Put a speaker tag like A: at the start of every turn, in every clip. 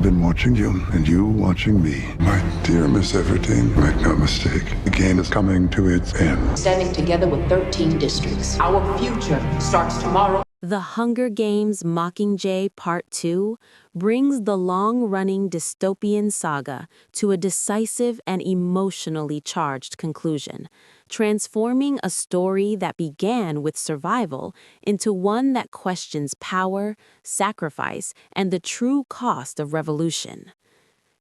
A: been watching you, and you watching me. My dear Miss Everdeen, make no mistake, the game is coming to its end.
B: Standing together with 13 districts. Our future starts tomorrow.
C: The Hunger Games Mockingjay Part 2 brings the long-running dystopian saga to a decisive and emotionally charged conclusion, transforming a story that began with survival into one that questions power, sacrifice, and the true cost of revolution.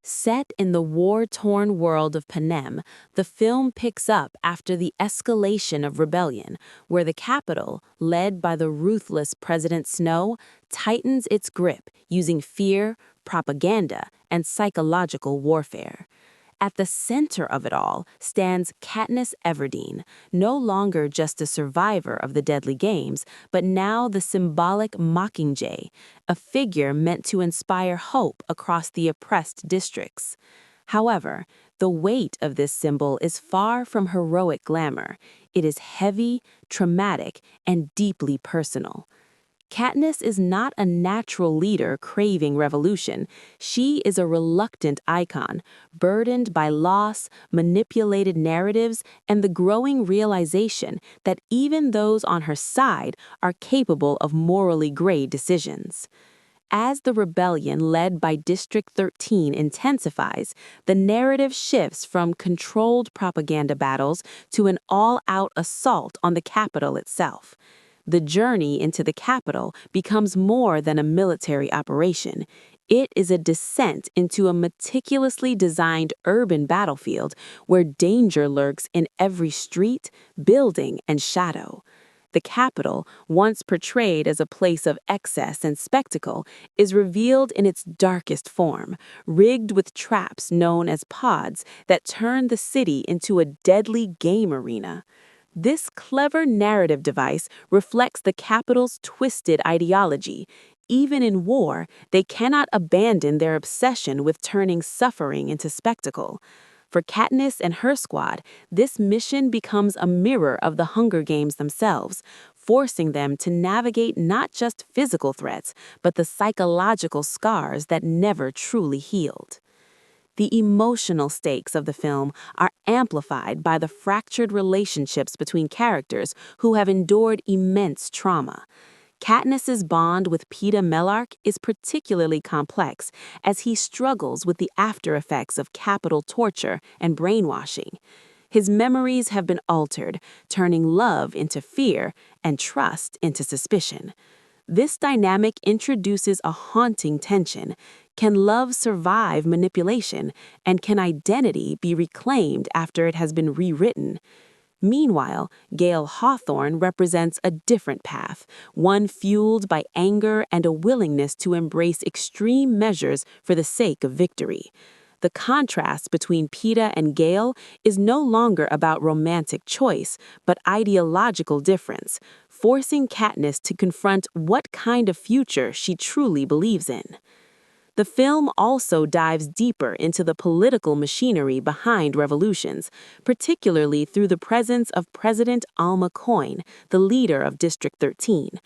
C: Set in the war-torn world of Panem, the film picks up after the escalation of rebellion, where the capital, led by the ruthless President Snow, tightens its grip using fear, propaganda, and psychological warfare. At the center of it all stands Katniss Everdeen, no longer just a survivor of the deadly games, but now the symbolic Mockingjay, a figure meant to inspire hope across the oppressed districts. However, the weight of this symbol is far from heroic glamour. It is heavy, traumatic, and deeply personal. Katniss is not a natural leader craving revolution. She is a reluctant icon, burdened by loss, manipulated narratives, and the growing realization that even those on her side are capable of morally gray decisions. As the rebellion led by District 13 intensifies, the narrative shifts from controlled propaganda battles to an all-out assault on the capital itself. The journey into the capital becomes more than a military operation. It is a descent into a meticulously designed urban battlefield where danger lurks in every street, building, and shadow. The capital, once portrayed as a place of excess and spectacle, is revealed in its darkest form, rigged with traps known as pods that turn the city into a deadly game arena. This clever narrative device reflects the capital's twisted ideology. Even in war, they cannot abandon their obsession with turning suffering into spectacle. For Katniss and her squad, this mission becomes a mirror of the Hunger Games themselves, forcing them to navigate not just physical threats, but the psychological scars that never truly healed. The emotional stakes of the film are amplified by the fractured relationships between characters who have endured immense trauma. Katniss's bond with Peeta Mellark is particularly complex as he struggles with the after-effects of capital torture and brainwashing. His memories have been altered, turning love into fear and trust into suspicion. This dynamic introduces a haunting tension. Can love survive manipulation, and can identity be reclaimed after it has been rewritten? Meanwhile, Gale Hawthorne represents a different path, one fueled by anger and a willingness to embrace extreme measures for the sake of victory. The contrast between Peeta and Gale is no longer about romantic choice, but ideological difference, forcing Katniss to confront what kind of future she truly believes in. The film also dives deeper into the political machinery behind revolutions, particularly through the presence of President Alma Coin, the leader of District 13.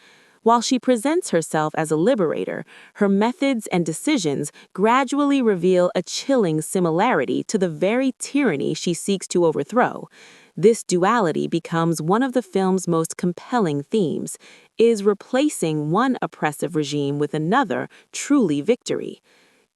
C: While she presents herself as a liberator, her methods and decisions gradually reveal a chilling similarity to the very tyranny she seeks to overthrow. This duality becomes one of the film's most compelling themes. Is replacing one oppressive regime with another truly victory?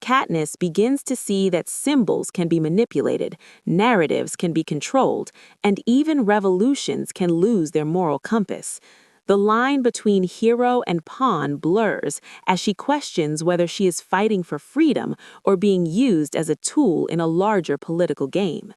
C: Katniss begins to see that symbols can be manipulated, narratives can be controlled, and even revolutions can lose their moral compass. The line between hero and pawn blurs as she questions whether she is fighting for freedom or being used as a tool in a larger political game.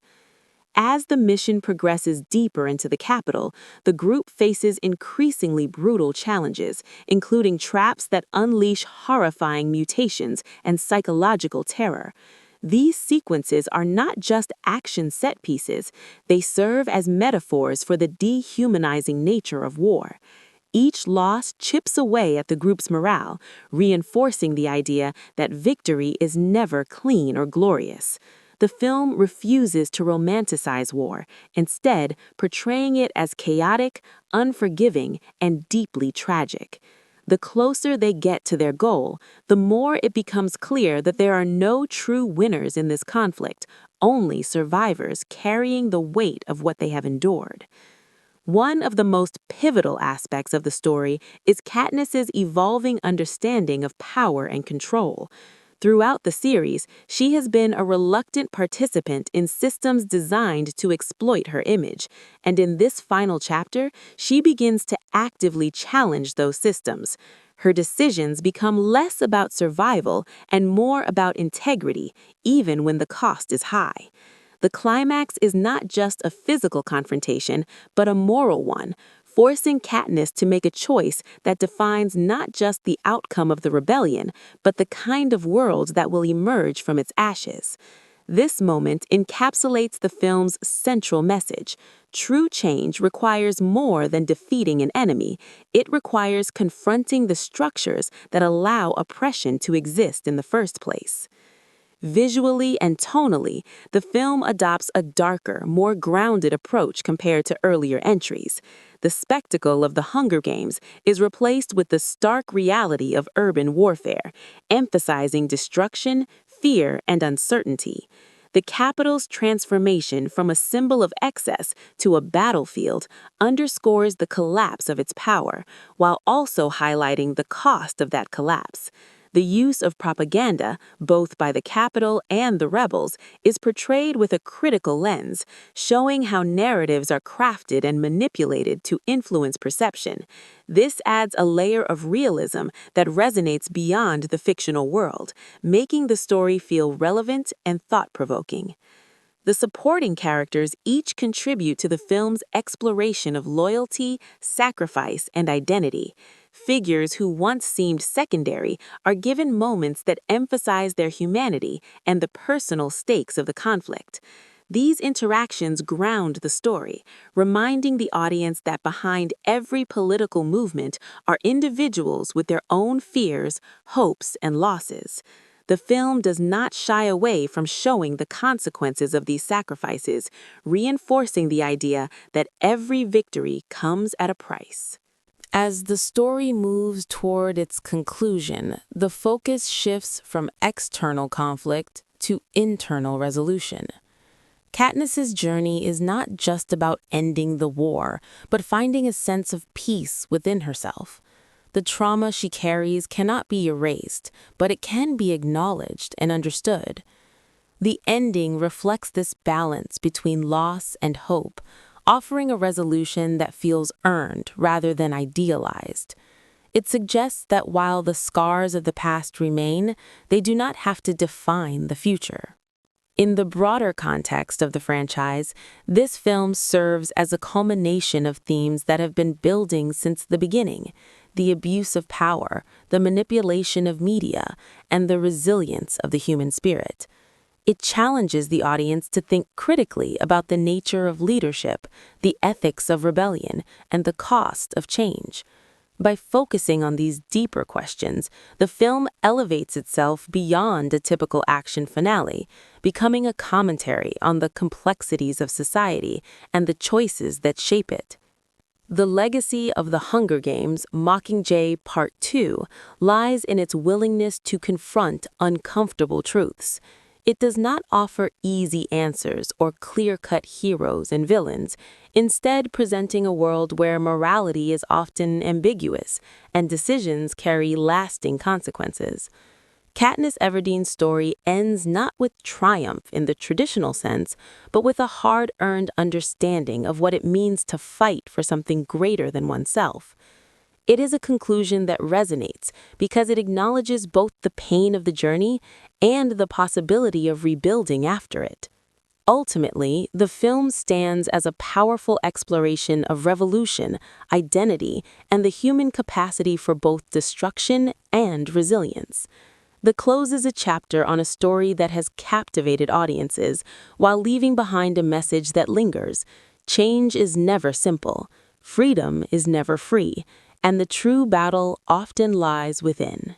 C: As the mission progresses deeper into the capital, the group faces increasingly brutal challenges, including traps that unleash horrifying mutations and psychological terror. These sequences are not just action set pieces, they serve as metaphors for the dehumanizing nature of war. Each loss chips away at the group's morale, reinforcing the idea that victory is never clean or glorious. The film refuses to romanticize war, instead portraying it as chaotic, unforgiving, and deeply tragic. The closer they get to their goal, the more it becomes clear that there are no true winners in this conflict, only survivors carrying the weight of what they have endured. One of the most pivotal aspects of the story is Katniss's evolving understanding of power and control. Throughout the series, she has been a reluctant participant in systems designed to exploit her image, and in this final chapter, she begins to actively challenge those systems. Her decisions become less about survival and more about integrity, even when the cost is high. The climax is not just a physical confrontation, but a moral one, forcing Katniss to make a choice that defines not just the outcome of the rebellion, but the kind of world that will emerge from its ashes. This moment encapsulates the film's central message. True change requires more than defeating an enemy. It requires confronting the structures that allow oppression to exist in the first place. Visually and tonally, the film adopts a darker, more grounded approach compared to earlier entries. The spectacle of the Hunger Games is replaced with the stark reality of urban warfare, emphasizing destruction, fear, and uncertainty. The capital's transformation from a symbol of excess to a battlefield underscores the collapse of its power, while also highlighting the cost of that collapse. The use of propaganda, both by the capital and the rebels, is portrayed with a critical lens, showing how narratives are crafted and manipulated to influence perception. This adds a layer of realism that resonates beyond the fictional world, making the story feel relevant and thought-provoking. The supporting characters each contribute to the film's exploration of loyalty, sacrifice, and identity. Figures who once seemed secondary are given moments that emphasize their humanity and the personal stakes of the conflict. These interactions ground the story, reminding the audience that behind every political movement are individuals with their own fears, hopes, and losses. The film does not shy away from showing the consequences of these sacrifices, reinforcing the idea that every victory comes at a price. As the story moves toward its conclusion, the focus shifts from external conflict to internal resolution. Katniss's journey is not just about ending the war, but finding a sense of peace within herself. The trauma she carries cannot be erased, but it can be acknowledged and understood. The ending reflects this balance between loss and hope, offering a resolution that feels earned rather than idealized. It suggests that while the scars of the past remain, they do not have to define the future. In the broader context of the franchise, this film serves as a culmination of themes that have been building since the beginning: the abuse of power, the manipulation of media, and the resilience of the human spirit. It challenges the audience to think critically about the nature of leadership, the ethics of rebellion, and the cost of change. By focusing on these deeper questions, the film elevates itself beyond a typical action finale, becoming a commentary on the complexities of society and the choices that shape it. The legacy of the Hunger Games, Mockingjay Part 2, lies in its willingness to confront uncomfortable truths. It does not offer easy answers or clear-cut heroes and villains, instead presenting a world where morality is often ambiguous and decisions carry lasting consequences. Katniss Everdeen's story ends not with triumph in the traditional sense, but with a hard-earned understanding of what it means to fight for something greater than oneself. It is a conclusion that resonates because it acknowledges both the pain of the journey and the possibility of rebuilding after it. Ultimately, the film stands as a powerful exploration of revolution, identity, and the human capacity for both destruction and resilience. The close is a chapter on a story that has captivated audiences while leaving behind a message that lingers. Change is never simple, freedom is never free, and the true battle often lies within.